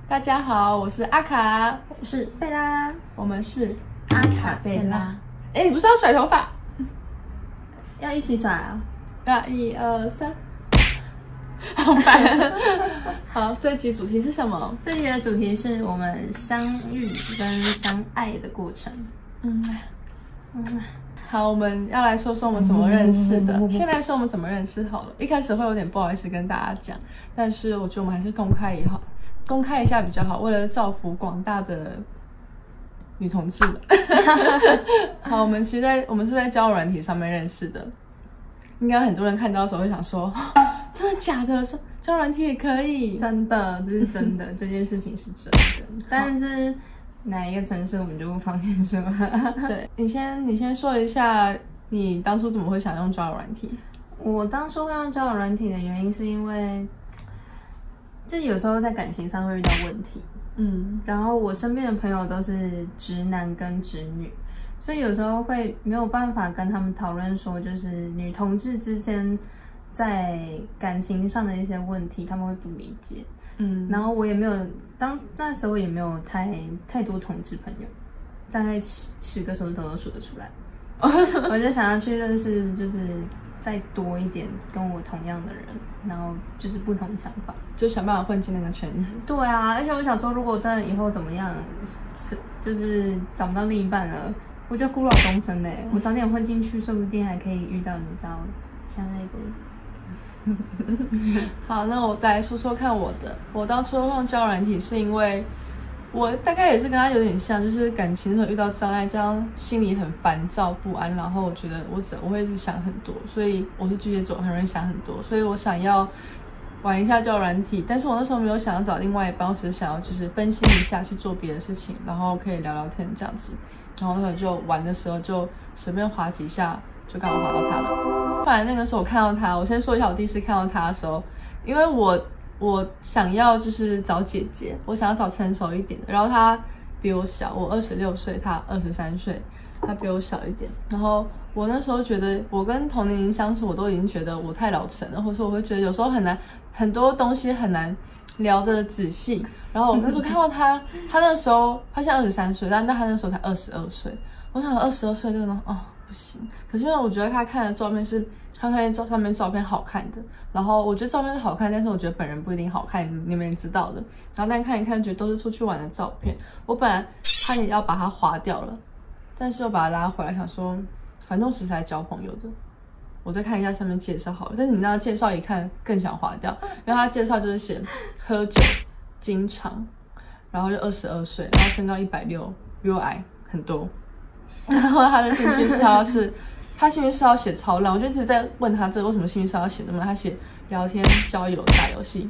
大家好，我是阿卡，我是贝拉，我们是阿卡贝拉。哎，你不是要甩头发？要一起甩啊！那1、2、3，好烦。好，这集主题是什么？这集的主题是我们相遇跟相爱的过程。好，我们要来说说我们怎么认识的。先来说我们怎么认识好了。一开始会有点不好意思跟大家讲，但是我觉得我们还是公开一下比较好，为了造福广大的女同志们。好，我们是在交友软体上面认识的。应该很多人看到的时候会想说，真的假的？交友软体也可以？真的，这是真的，这件事情是真的。但是哪一个城市我们就不方便说了。对，你先说一下，你当初怎么会想用交友软体？我当初会用交友软体的原因是因为，就有时候在感情上会遇到问题，然后我身边的朋友都是直男跟直女，所以有时候会没有办法跟他们讨论说，就是女同志之间在感情上的一些问题，他们会不理解。然后我也没有那时候也没有太多同志朋友，大概10个手指头都数得出来。我就想要去认识，就是再多一点跟我同样的人，然后就是不同想法，就想办法混进那个圈子。对啊，而且我想说，如果真的以后怎么样，就是找不到另一半了，我就孤老终生嘞。我早点混进去，说不定还可以遇到你知道像那个。好，那我再来说说看我的。我当初用交友软体是因为我大概也是跟他有点像，就是感情上遇到障碍，这样心里很烦躁不安，然后我觉得我会一直想很多，所以我是巨蟹座，很容易想很多，所以我想要玩一下交友软体，但是我那时候没有想要找另外一半，我只是想要就是分心一下去做别的事情，然后可以聊聊天这样子，然后那时候就玩的时候就随便滑几下，就刚好滑到他了。后来那个时候我看到他，我先说一下我第一次看到他的时候，因为我想要就是找姐姐，我想要找成熟一点的，然后他比我小，我26岁，他23岁，他比我小一点。然后我那时候觉得，我跟同龄人相处，我都已经觉得我太老成了，或者我会觉得有时候很多东西很难聊得仔细。然后我那时候看到他，他那时候他现在23岁，但他那时候才22岁。我想22岁这个呢，不行。可是因为我觉得他看的照片是他看上面照片好看的，然后我觉得照片是好看，但是我觉得本人不一定好看，你们也知道的。然后但看一看，觉得都是出去玩的照片。我本来差点要把它划掉了，但是又把它拉回来，想说反正我只是来交朋友的，我再看一下上面介绍好了。但是你那介绍一看更想划掉，因为他介绍就是写喝酒、经常，然后就22岁，然后身高160，比我矮很多。然后他的兴趣是他兴趣是要写超烂，我就一直在问他这个为什么兴趣是要写这么烂，他写聊天、交友、打游戏，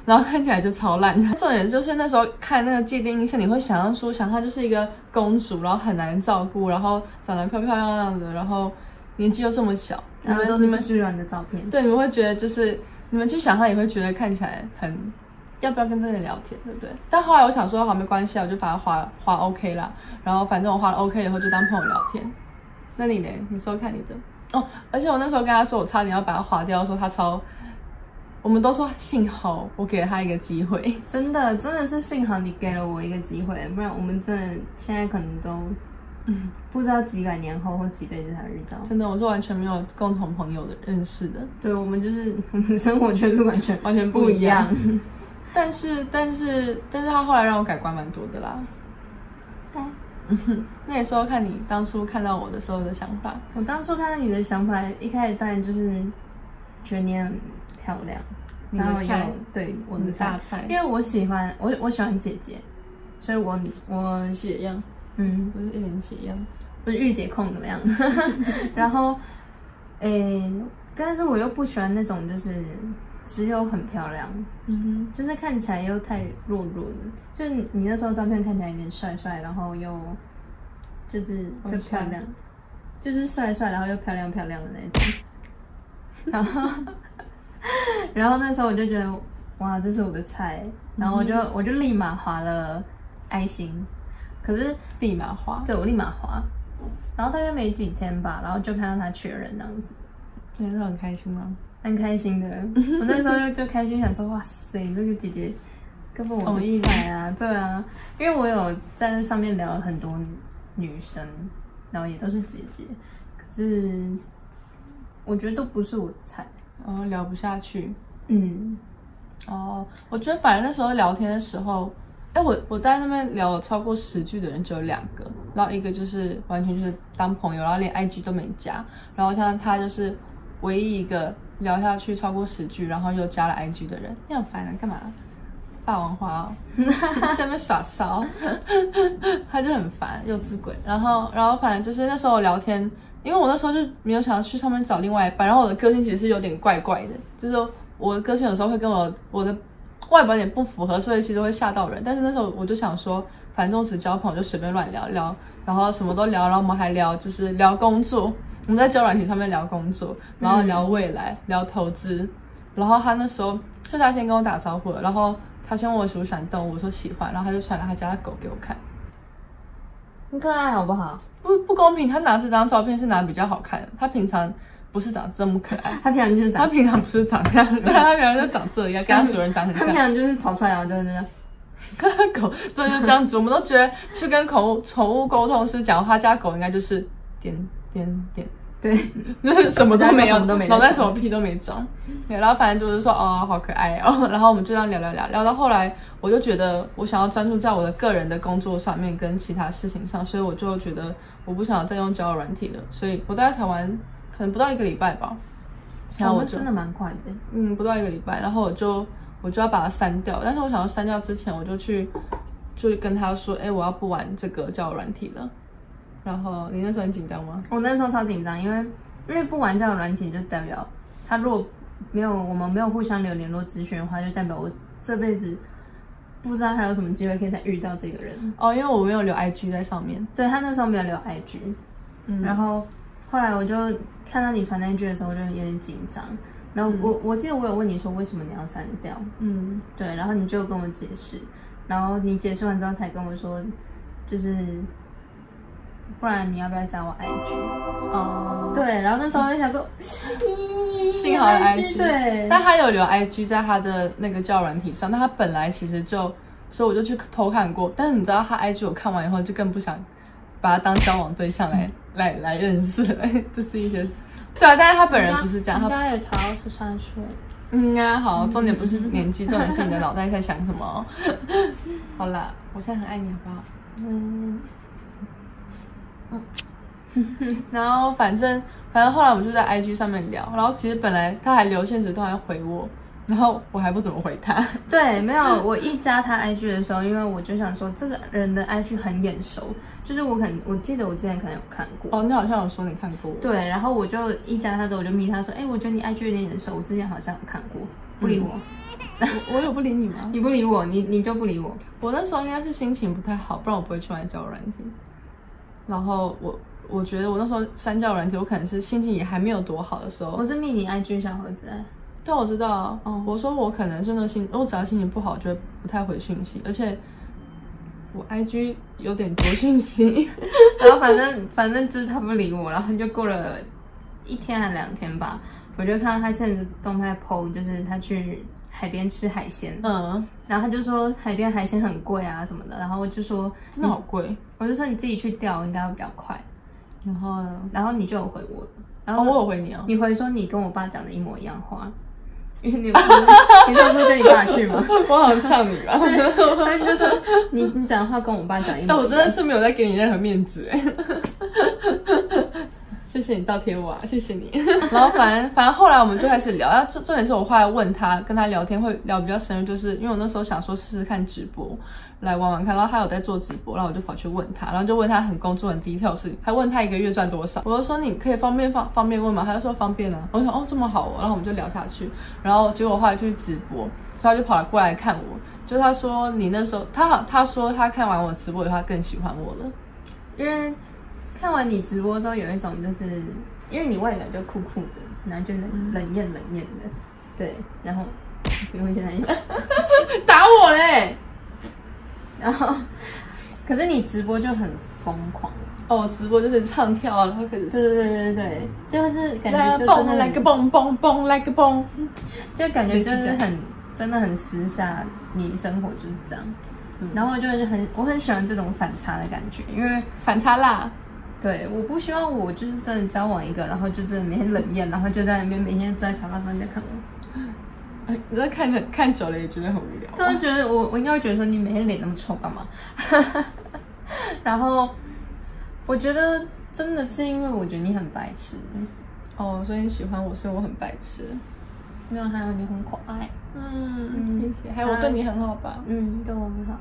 然后看起来就超烂。重点就是那时候看那个既定印象，你会想她就是一个公主，然后很难照顾，然后长得漂漂亮亮的，然后年纪又这么小，然后都是自然的照片。对，你们会觉得就是你们去想他也会觉得看起来很。要不要跟这个人聊天，对不对？但后来我想说，好，没关系，我就把它划 OK 啦。然后反正我划了 OK 以后，就当朋友聊天。那你呢？你说看你的哦。而且我那时候跟他说，我差点要把它划掉，说他我们都说幸好我给了他一个机会。真的是幸好你给了我一个机会，不然我们真的现在可能都不知道几百年后或几辈子才遇到。真的，我是完全没有共同朋友的认识的。对，我们生活圈是完全不一样。但是他后来让我改观蛮多的啦。那你说看你当初看到我的时候的想法。我当初看到你的想法，一开始当然就是觉得你很漂亮，你的菜，对我的菜，因为我喜欢姐姐，所以我血样，不是一脸血样，不是御姐控的样。然后，但是我又不喜欢那种就是。只有很漂亮，就是看起来又太弱的，就你那时候照片看起来有点帅帅，然后又就是又漂亮，就是帅帅，然后又漂亮的那种。然后那时候我就觉得哇，这是我的菜，然后我就立马滑了爱心，可是立马滑，对我立马滑，然后大概没几天吧，然后就看到他确认这样子，你那时候很开心吗？蛮开心的，我那时候就开心，想说哇塞，这个姐姐跟我的菜啊，对啊，因为我有在那上面聊了很多女生，然后也都是姐姐，可是我觉得都不是我的菜，聊不下去。我觉得反正那时候聊天的时候，我在那边聊了超过10句的人只有2个，然后一个就是完全就是当朋友，然后连 IG 都没加，然后像他就是唯一一个聊下去超过10句，然后又加了 IG 的人。你很烦啊，干嘛？霸王花哦，在那边耍骚，他就很烦，幼稚鬼。然后反正就是那时候聊天，因为我那时候就没有想要去上面找另外一半，然后我的个性其实是有点怪怪的，就是我的个性有时候会跟我的外表有点不符合，所以其实会吓到人。但是那时候我就想说，反正我只交朋友就随便乱聊聊，然后什么都聊，然后我们还聊就是聊工作，我们在交友软体上面聊工作，然后聊未来，聊投资。然后他那时候是他先跟我打招呼了，然后他先问我喜不喜欢动物，我说喜欢，然后他就传了他家的狗给我看，很可爱好不好？不公平，他拿这张照片是拿比较好看的，他平常不是长这么可爱，他平常就是他平常不是长这样，他平常就长这样，跟他主人长很像。他平常就是跑出来然后就是这样。狗这就这样子，我们都觉得去跟宠物沟通师讲，他家狗应该就是点点点，对，就是什么都没有，脑袋什么么屁都没长。对，然后反正就是说好可爱哦，然后我们就这样聊到后来，我就觉得我想要专注在我的个人的工作上面跟其他事情上，所以我就觉得我不想再用交友软体了，所以我大概才玩可能不到1个礼拜吧。然后我就真的蛮快的，不到1个礼拜，然后我就要把它删掉，但是我想要删掉之前，我就跟他说，我要不玩这个交友软体了。然后你那时候很紧张吗？我那时候超紧张，因为不玩交友软体就代表他如果我们没有互相留联络资讯的话，就代表我这辈子不知道还有什么机会可以再遇到这个人。因为我没有留 IG 在上面。对，他那时候没有留 IG，然后后来我就看到你传那句的时候，我就有点紧张。然后我记得我有问你说为什么你要删掉，对，然后你就跟我解释，然后你解释完之后才跟我说，就是不然你要不要加我 IG？对，然后那时候就想说，幸好有 IG， 对，但他有留 IG 在他的那个交友软体上，但他本来其实所以我就去偷看过，但是你知道他 IG 我看完以后就更不想把他当交往对象来认识了，就是一些。对啊，但是他本人不是这样，应该也超13岁。好，重点不是年纪，重点是你的脑袋在想什么。好啦，我现在很爱你，好不好？然后反正后来我们就在 IG 上面聊，然后其实本来他还留现实动态回我，然后我还不怎么回他。对，没有，我一加他 IG 的时候，因为我就想说这个人的 IG 很眼熟，就是我记得我之前可能有看过。你好像有说你看过。对，然后我就一加他之后，我就密他说，我觉得你 IG 有点眼熟，我之前好像有看过，不理我。我有不理你吗？你不理我，你就不理我。我那时候应该是心情不太好，不然我不会去玩交友软体。然后我觉得我那时候删交友软体，我可能是心情也还没有多好的时候。我是密你 IG 小盒子。对，我知道啊。我说我可能是我只要心情不好，就会不太回讯息，而且我 IG 有点多讯息。然后反正就是他不理我，然后就过了1天还2天吧，我就看到他现在动态 po， 就是他去海边吃海鲜，然后他就说海边海鲜很贵啊什么的，然后我就说真的好贵，我就说你自己去钓应该会比较快，然后你就有回我，然后我有回你你回说你跟我爸讲的一模一样话。因为你上次跟你爸去吗？我好像呛你吧。对，然后你就说你讲的话跟我爸讲一模一样。但我真的是没有在给你任何面子谢谢你倒贴我啊，谢谢你。然后反正后来我们就开始聊，然后重点是我后来问他，跟他聊天会聊比较深入，就是因为我那时候想说试试看直播来玩玩看，然后他有在做直播，然后我就跑去问他，然后就问他很工作很 detail 的事情，还问他1个月赚多少，我就说你可以方便问吗？他就说方便啊，我就想这么好然后我们就聊下去，然后结果后来去直播，他就跑过来看我，就他说你那时候他说他看完我直播以后他更喜欢我了，因为看完你直播之后有一种就是因为你外表就酷酷的，然后就冷艳的，对，然后不用现在打我嘞。然后，可是你直播就很疯狂直播就是唱跳，然后开始对，就是感觉就真的来个蹦蹦蹦来个蹦，就感觉就是真的很私下，你生活就是这样。然后我很喜欢这种反差的感觉，因为反差辣。对，我不希望我就是真的交往一个，然后就真的每天冷艳，然后就在那边每天坐在沙发上在看我。你在看久了也觉得很无聊。他会觉得我应该会觉得说你每天脸那么臭干嘛？然后我觉得真的是因为我觉得你很白痴。哦，所以你喜欢我是我很白痴。没有，还有你很可爱。谢谢。还有我对你很好吧？对我很好。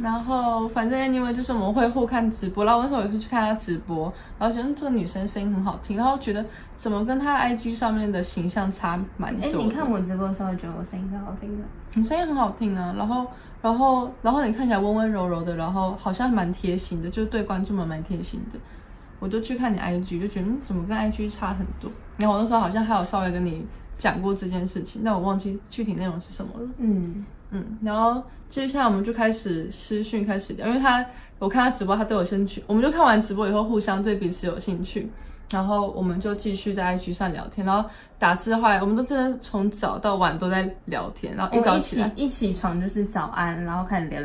然后反正 anyway 就是我们会互看直播，然后那时候也会去看她直播，然后觉得这个女生声音很好听，然后觉得怎么跟她 IG 上面的形象差蛮多的。你看我直播的时候觉得我声音是好听的？你声音很好听啊，然后你看起来温温柔柔的，然后好像蛮贴心的，就对观众们蛮贴心的。我就去看你 IG 就觉得怎么跟 IG 差很多。然后我那时候好像还有稍微跟你讲过这件事情，但我忘记具体内容是什么了。然后接下来我们就开始私讯开始聊，因为我看他直播，他对我兴趣，我们就看完直播以后互相对彼此有兴趣，然后我们就继续在 IG 上聊天，然后打字的话，我们都真的从早到晚都在聊天，然后一早起来一起床就是早安，然后开始聊，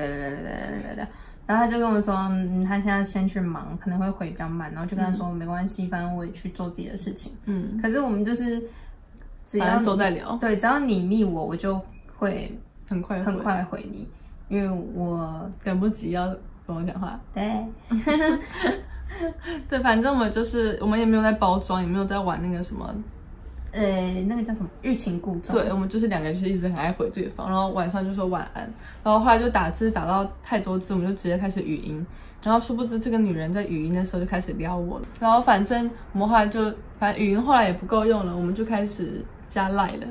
然后他就跟我说，他现在先去忙，可能会回比较慢，然后就跟他说没关系，反正我也去做自己的事情。可是我们就是只要都在聊，对，只要你密我就会很快回你，因为我等不及要跟我讲话。对，对，反正我们也没有在包装，也没有在玩那个什么。那个叫什么欲擒故纵？对，我们就是两个就是一直很爱回对方，然后晚上就说晚安，然后后来就打字打到太多字，我们就直接开始语音，然后殊不知这个女人在语音的时候就开始撩我了，然后反正我们后来反正语音后来也不够用了，我们就开始加 LINE 了，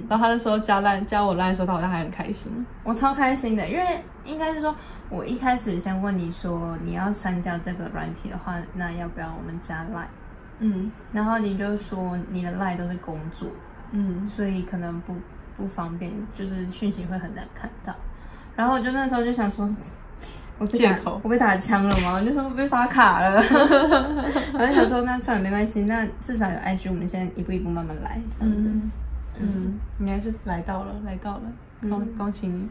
然后他那时候加我 LINE 的时候，他好像还很开心，我超开心的，因为应该是说我一开始先问你说你要删掉这个软体的话，那要不要我们加 LINE？然后你就说你的 LINE 都是工作，所以可能不方便，就是讯息会很难看到。然后我就那时候就想说，借口我被打枪了吗？我就说我被发卡了。我就想说那算了没关系，那至少有 IG， 我们现在一步一步慢慢来，这样子。你还是来到了，恭喜你。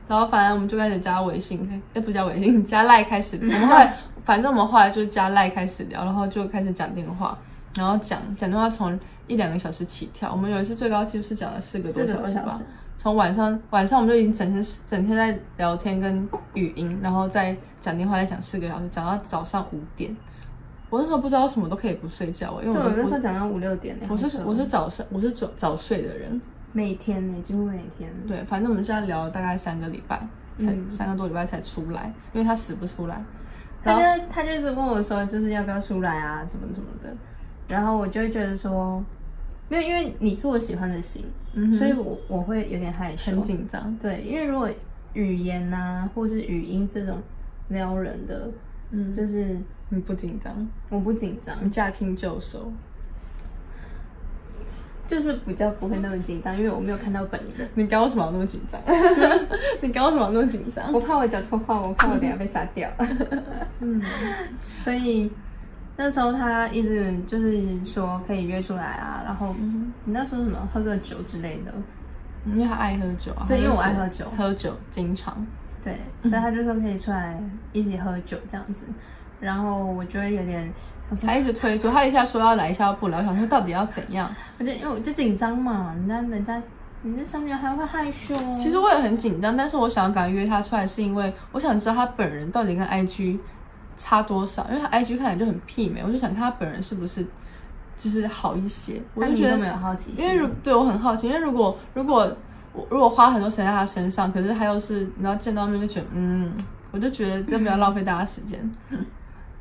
然后反正我们就开始加微信，不加微信，加 LINE 开始。我们后来就加 LINE 开始聊，然后就开始讲电话，然后讲电话从1-2个小时起跳。我们有一次最高纪录是讲了4个多小时吧。从晚上我们就已经整天在聊天跟语音，然后再讲电话，再讲4个小时，讲到早上5点。我那时候不知道什么都可以不睡觉，因为我那时候讲到5-6点。我是早睡的人。每天呢，几乎每天。对，反正我们现在聊了大概3个礼拜，才3个多礼拜才出来，因为他死不出来。他就一直问我说，就是要不要出来啊，怎么的。然后我就会觉得说，没有，因为你是我喜欢的型，所以我会有点害羞，很紧张。对，因为如果语言啊，或是语音这种撩人的，就是你不紧张，我不紧张，你驾轻就熟。就是比较不会那么紧张，因为我没有看到本人。你刚为什么要那么紧张？我怕我讲错话，我怕我等下被杀掉。所以那时候他一直就是说可以约出来啊，然后你那时候什么喝个酒之类的，因为他爱喝酒啊。对，因为我爱喝酒，经常。对，所以他就说可以出来一起喝酒这样子，然后我就会有点。他一直推脱，他一下说要来，一下不来，我想说到底要怎样？因为我就紧张嘛，你那3年还会害羞。其实我也很紧张，但是我想要赶快约他出来，是因为我想知道他本人到底跟 IG 差多少，因为他 IG 看起来就很媲美，我就想看他本人是不是就是好一些。我就觉得没有好奇心，因为对我很好奇，因为如果花很多时间在他身上，可是他又是然后见到面就觉得我就觉得就不要浪费大家时间。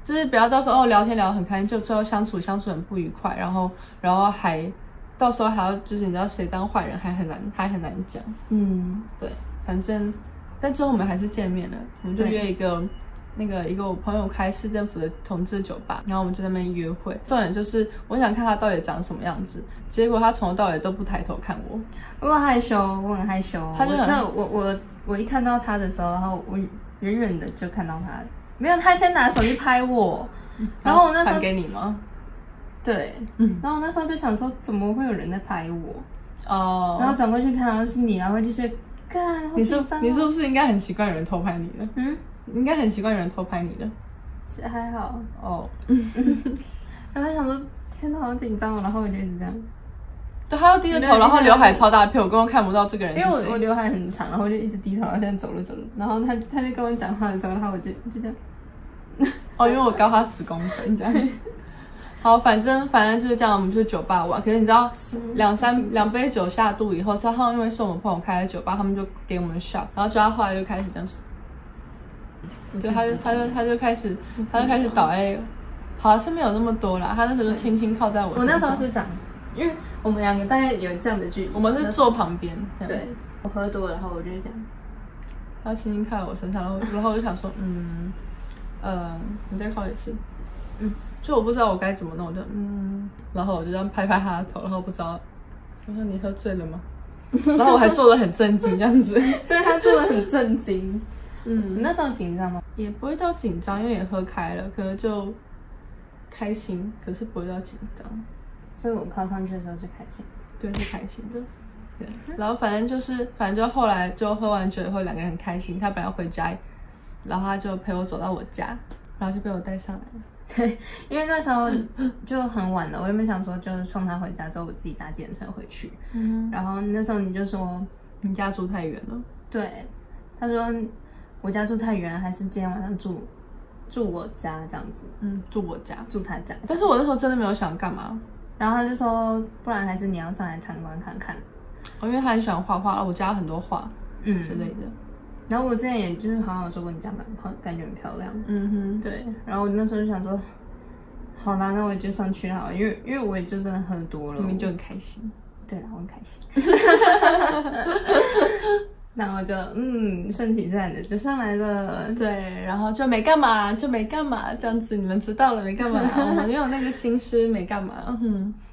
就是不要到时候聊天聊得很开心，就最后相处很不愉快，然后还到时候还要就是你知道谁当坏人还很难讲。对，反正但之后我们还是见面了，我们就约一个我朋友开市政府的同志酒吧，然后我们就在那边约会。重点就是我想看他到底长什么样子，结果他从头到尾都不抬头看我。我很害羞，他就我一看到他的时候，然后我远远的就看到他。没有，他先拿手机拍我，然后我那时候传给你吗？对，然后我那时候就想说，怎么会有人在拍我？然后转过去看到是你，然后就觉得，干，你是不是应该很习惯有人偷拍你的？应该很习惯有人偷拍你的。是还好哦。然后想说，天哪，好紧张哦，然后我就一直这样。对，他要低着头，然后刘海超大片，我根本看不到这个人是谁。因为我刘海很长，然后我就一直低头，然后现在走了，然后他就跟我讲话的时候，然后我就这样。因为我高他10公分这样。好，反正就是这样，我们去酒吧玩。可是你知道，两杯酒下肚以后，加上因为是我们朋友开的酒吧，他们就给我们 shot， 然后他后来就开始这样子。对，他就开始倒好是没有那么多啦，他那时候就轻轻靠在我身上。我那时候是这样，因为我们两个大概有这样的距离，我们是坐旁边。对，我喝多了，然后我就这样，他轻轻靠在我身上，然后我就想说，你再靠一次，就我不知道我该怎么弄，然后我就这样拍拍他的头，然后不知道，我说你喝醉了吗？然后我还做得很震惊这样子。对，他做得很震惊。你那时候紧张吗？也不会到紧张，因为也喝开了，可能就开心，可是不会到紧张。所以我靠上去的时候是开心。对，是开心的。对，然后反正就后来就喝完酒以后，两个人很开心。他本来要回家，然后他就陪我走到我家，然后就被我带上来了。对，因为那时候就很晚了，我原本想说就是送他回家之后，我自己搭计程车回去。然后那时候你就说你家住太远了。对，他说我家住太远了，还是今天晚上住我家这样子。住我家，住他家。但是我那时候真的没有想干嘛。然后他就说，不然还是你要上来参观看看。因为他很喜欢画画，我家有很多画，之类的。然后我之前也就是好像有说过你家感觉很漂亮。对。然后我那时候就想说，好啦，那我就上去好了，因为我也就真的喝多了，明明就很开心。对啦，我很开心。然后就顺其自然的就上来了。对，然后就没干嘛这样子，你们知道了没干嘛？我们没有那个心思没干嘛。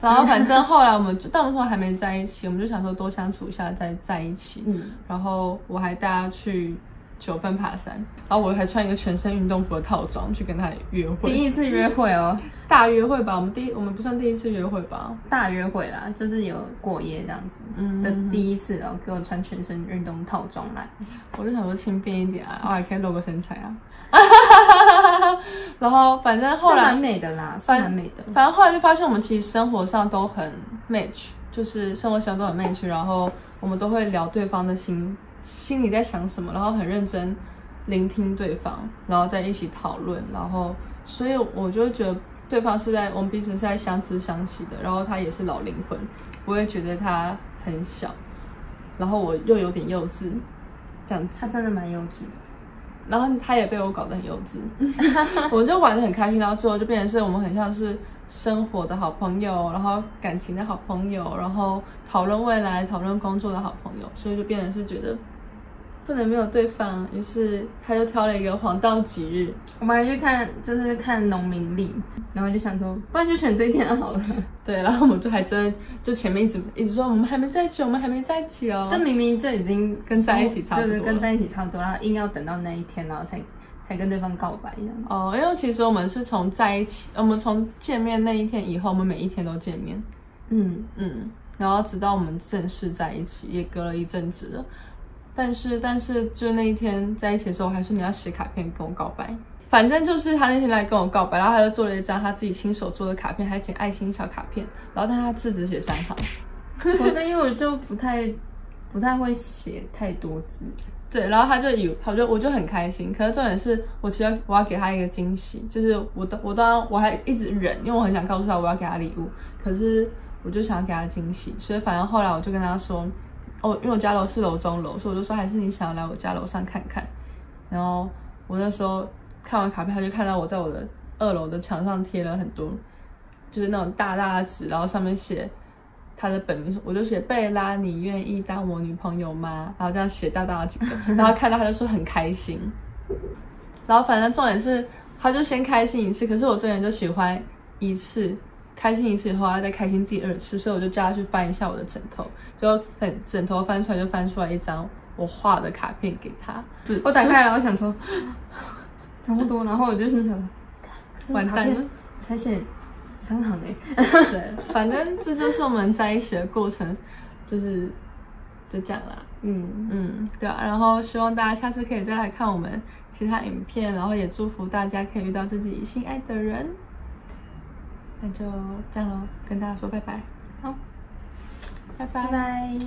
然后反正后来但我们说还没在一起，我们就想说多相处一下再在一起。然后我还带他去9份爬山，然后我还穿一个全身运动服的套装去跟他约会。第一次约会哦。大约会吧，我们不算第一次约会吧，大约会啦，就是有过夜这样子的第一次，然后给我穿全身运动套装来，我就想说轻便一点啊，还可以露个身材啊。然后反正后来是蛮美的啦，是蛮美的。反正后来就发现我们其实生活上都很 match， 就是生活上都很 match， 然后我们都会聊对方的心里在想什么，然后很认真聆听对方，然后再一起讨论，然后所以我就觉得对方我们彼此是在相知相惜的，然后他也是老灵魂，我会觉得他很小，然后我又有点幼稚，这样子。他真的蛮幼稚的，然后他也被我搞得很幼稚。我们就玩得很开心，然后最后就变成是我们很像是生活的好朋友，然后感情的好朋友，然后讨论未来、讨论工作的好朋友，所以就变成是觉得不能没有对方，于是他就挑了一个黄道吉日，我们还去看农民历，然后就想说，不然就选这一天好了。对，然后我们就还真的就前面一直说我们还没在一起，我们还没在一起哦，这明明这已经跟在一起差不多了，就是跟在一起差不多，然后硬要等到那一天，然后才跟对方告白这样子。因为其实我们是从在一起，我们从见面那一天以后，我们每一天都见面，然后直到我们正式在一起，也隔了一阵子了。但是就那一天在一起的时候，我还说你要写卡片跟我告白。反正就是他那天来跟我告白，然后他就做了一张他自己亲手做的卡片，还剪爱心小卡片，然后但他字只写3行。因为我就不太会写太多字。对，然后我就很开心。可是重点是我其实我要给他一个惊喜，就是我还一直忍，因为我很想告诉他我要给他礼物，可是我就想要给他惊喜，所以反正后来我就跟他说。因为我家楼是楼中楼，所以我就说还是你想要来我家楼上看看。然后我那时候看完卡片，他就看到我在我的2楼的墙上贴了很多，就是那种大大的纸，然后上面写他的本名，我就写贝拉，你愿意当我女朋友吗？然后这样写大大的几个，然后看到他就说很开心。然后反正重点是，他就先开心一次，可是我这个人就喜欢一次。开心一次以后，他再开心第2次，所以我就叫他去翻一下我的枕头，就枕头翻出来就翻出来一张我画的卡片给他。我打开来，我想说这么多，然后我就心想，完蛋了，才写3行对，反正这就是我们在一起的过程。就这样啦。对啊，然后希望大家下次可以再来看我们其他影片，然后也祝福大家可以遇到自己心爱的人。那就这样咯，跟大家说拜拜。好，拜拜。拜拜。